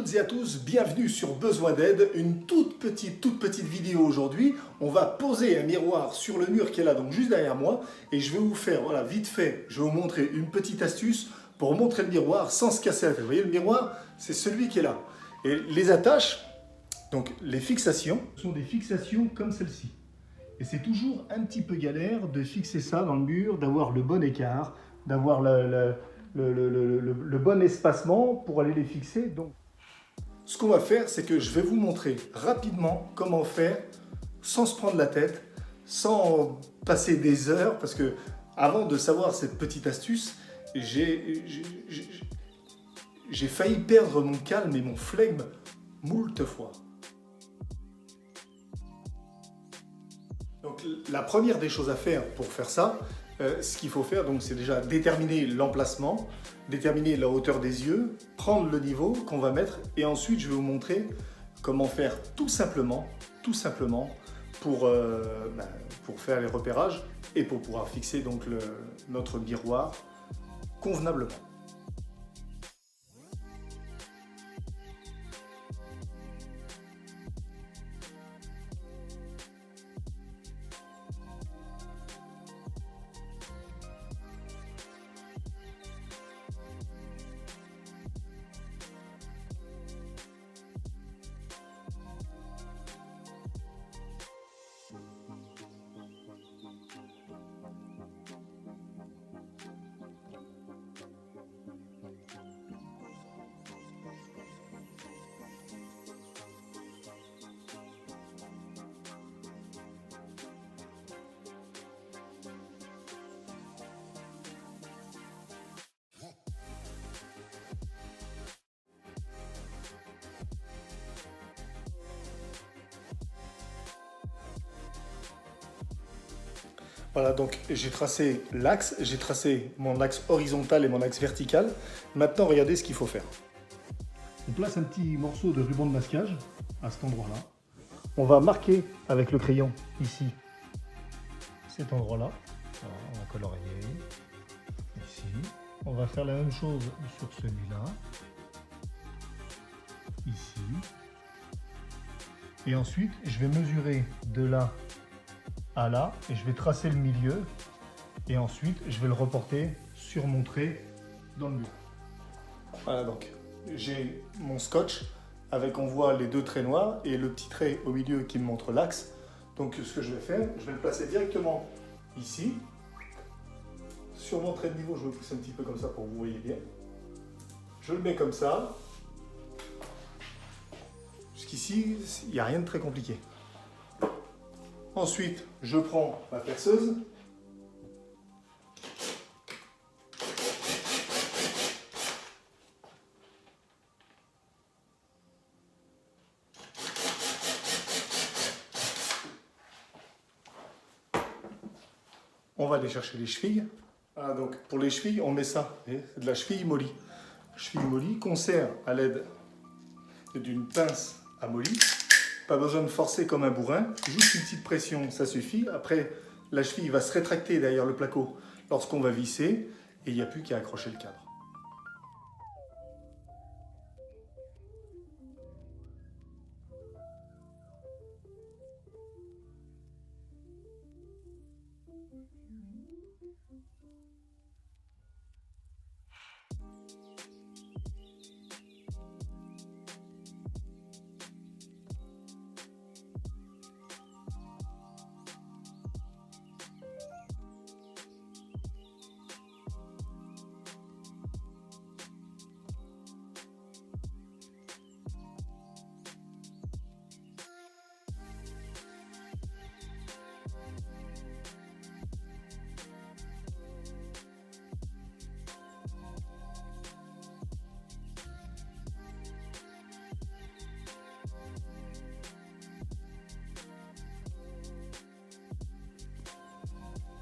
toutes et à tous, bienvenue sur Besoin d'aide, une toute petite vidéo aujourd'hui. On va poser un miroir sur le mur qui est là, donc juste derrière moi, et je vais vous faire, voilà, vite fait, je vais vous montrer une petite astuce pour montrer le miroir sans se casser la tête. Vous voyez, le miroir, c'est celui qui est là. Et les attaches, donc les fixations, sont des fixations comme celle-ci. Et c'est toujours un petit peu galère de fixer ça dans le mur, d'avoir le bon écart, d'avoir le bon espacement pour aller les fixer. Donc, ce qu'on va faire, c'est que je vais vous montrer rapidement comment faire sans se prendre la tête, sans passer des heures, parce que avant de savoir cette petite astuce, j'ai failli perdre mon calme et mon flegme moult fois. Donc, la première des choses à faire pour faire ça, ce qu'il faut faire, c'est déjà déterminer l'emplacement, déterminer la hauteur des yeux, prendre le niveau qu'on va mettre, et ensuite je vais vous montrer comment faire tout simplement pour faire les repérages et pour pouvoir fixer donc notre miroir convenablement. Voilà, donc j'ai tracé l'axe, j'ai tracé mon axe horizontal et mon axe vertical. Maintenant, regardez ce qu'il faut faire. On place un petit morceau de ruban de masquage à cet endroit-là. On va marquer avec le crayon ici cet endroit-là. Voilà, on va colorier ici. On va faire la même chose sur celui-là, ici. Et ensuite, je vais mesurer de là à là, et je vais tracer le milieu, et ensuite je vais le reporter sur mon trait dans le mur. Voilà, donc j'ai mon scotch avec, on voit les deux traits noirs et le petit trait au milieu qui me montre l'axe. Donc ce que je vais faire, je vais le placer directement ici sur mon trait de niveau. Je vais le pousser un petit peu comme ça pour que vous voyez bien. Je le mets comme ça. Jusqu'ici, il n'y a rien de très compliqué. Ensuite, je prends ma perceuse. On va aller chercher les chevilles. Voilà, donc pour les chevilles, on met ça, c'est de la cheville mollie. Cheville mollie qu'on serre à l'aide d'une pince à molie. Pas besoin de forcer comme un bourrin, juste une petite pression, ça suffit. Après, la cheville va se rétracter derrière le placo lorsqu'on va visser et il n'y a plus qu'à accrocher le cadre.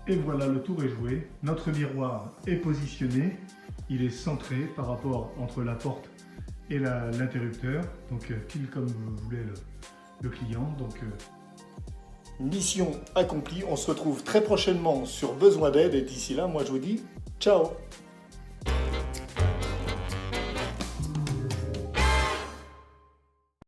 Et voilà, le tour est joué. Notre miroir est positionné. Il est centré par rapport entre la porte et l'interrupteur. Donc, pile comme voulait le client. Donc, mission accomplie. On se retrouve très prochainement sur Besoin d'aide. Et d'ici là, moi, je vous dis ciao!